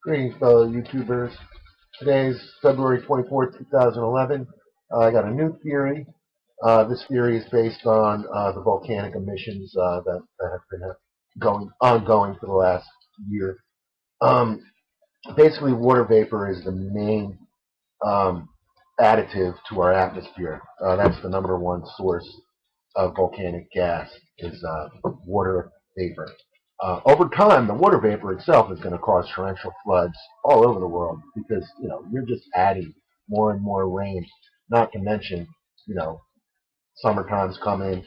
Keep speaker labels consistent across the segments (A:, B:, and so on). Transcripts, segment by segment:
A: Greetings, fellow YouTubers. Today is February 24th, 2011. I got a new theory. This theory is based on the volcanic emissions that have been ongoing for the last year. Um, Basically, water vapor is the main um, additive to our atmosphere. That's the number one source of volcanic gas is water vapor. Over time, the water vapor itself is going to cause torrential floods all over the world because you're just adding more and more rain. Not to mention, you know, summertime's coming,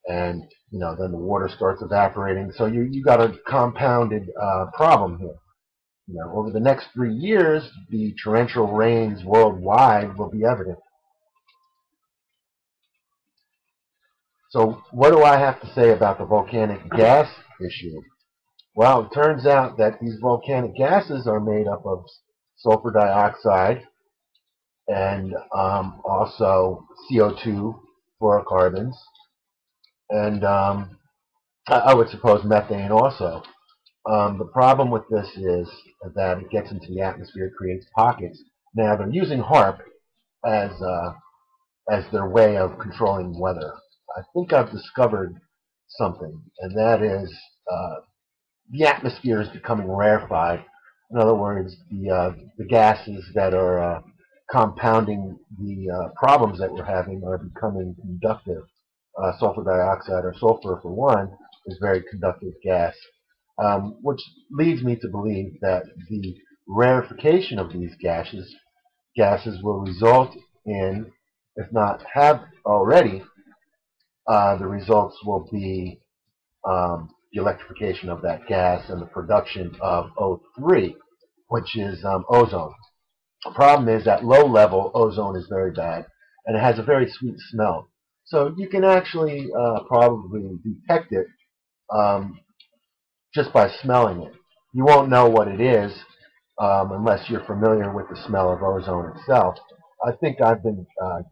A: and then the water starts evaporating. So you got a compounded problem here. Over the next 3 years, the torrential rains worldwide will be evident. So, what do I have to say about the volcanic gas issue? Well, it turns out that these volcanic gases are made up of sulfur dioxide and also CO2, fluorocarbons, and I would suppose methane also. The problem with this is that it gets into the atmosphere, creates pockets. Now they're using HARP as their way of controlling weather. I think I've discovered something, and that is the atmosphere is becoming rarefied. In other words, the gases that are compounding the problems that we're having are becoming conductive. Sulfur dioxide, or sulfur for one, is a very conductive gas, which leads me to believe that the rarefication of these gases will result in, if not have already, the results will be the electrification of that gas and the production of O3, which is ozone. The problem is at low level, ozone is very bad, and it has a very sweet smell. So you can actually probably detect it um, just by smelling it. You won't know what it is unless you're familiar with the smell of ozone itself. I think I've been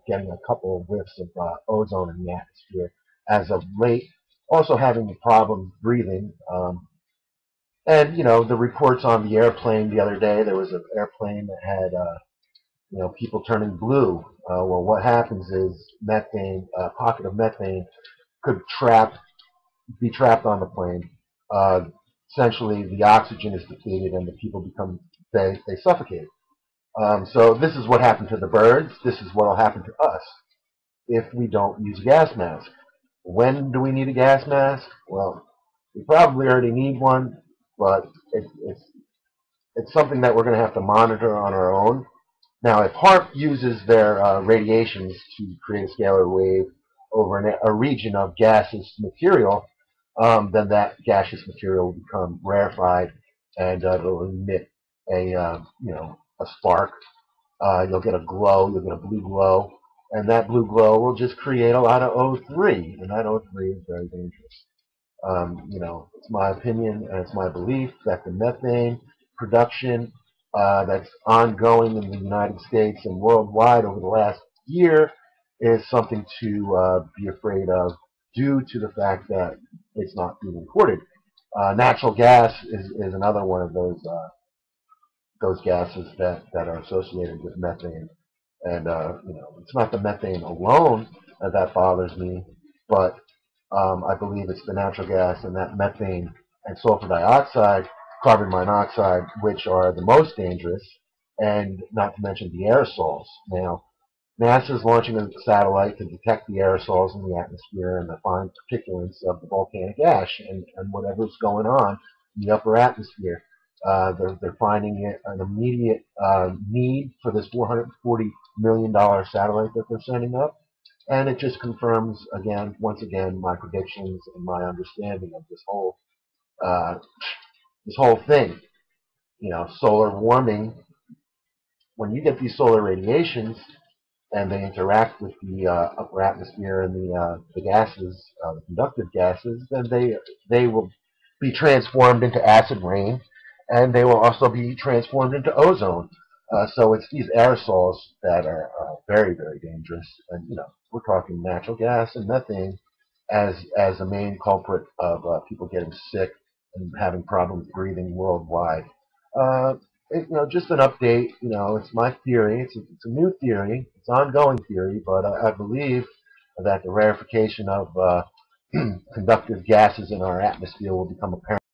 A: getting a couple of whiffs of ozone in the atmosphere as of late. Also having problems breathing. And the reports on the airplane the other day, there was an airplane that had people turning blue. Well, what happens is methane, a pocket of methane, could be trapped on the plane. Uh, Essentially, the oxygen is depleted, and the people they suffocate. So this is what happened to the birds. This is what will happen to us if we don't use a gas mask. When do we need a gas mask? Well, we probably already need one, but it's something that we're going to have to monitor on our own. Now, if HARP uses their radiations to create a scalar wave over a region of gaseous material, then that gaseous material will become rarefied, and it'll emit a spark. You'll get a glow, you'll get a blue glow, and that blue glow will just create a lot of O3, and that O3 is very dangerous. It's my opinion and it's my belief that the methane production that's ongoing in the United States and worldwide over the last year is something to be afraid of due to the fact that it's not being reported. Natural gas is another one of those gases that are associated with methane. And it's not the methane alone that bothers me, but I believe it's the natural gas and that methane and sulfur dioxide, carbon monoxide, which are the most dangerous, and not to mention the aerosols. Now, NASA is launching a satellite to detect the aerosols in the atmosphere and the fine particulates of the volcanic ash and whatever's going on in the upper atmosphere. They're finding it an immediate need for this $440 million satellite that they're sending up, and it just confirms once again, my predictions and my understanding of uh, this whole thing. Solar warming. When you get these solar radiations and they interact with the upper atmosphere and the gases, the conductive gases, then they will be transformed into acid rain, and they will also be transformed into ozone. So it's these aerosols that are very, very dangerous. And we're talking natural gas and methane as a main culprit of people getting sick and having problems breathing worldwide. Uh, just an update. It's my theory. It's a new theory. It's an ongoing theory, but I believe that the rarefication of conductive gases in our atmosphere will become apparent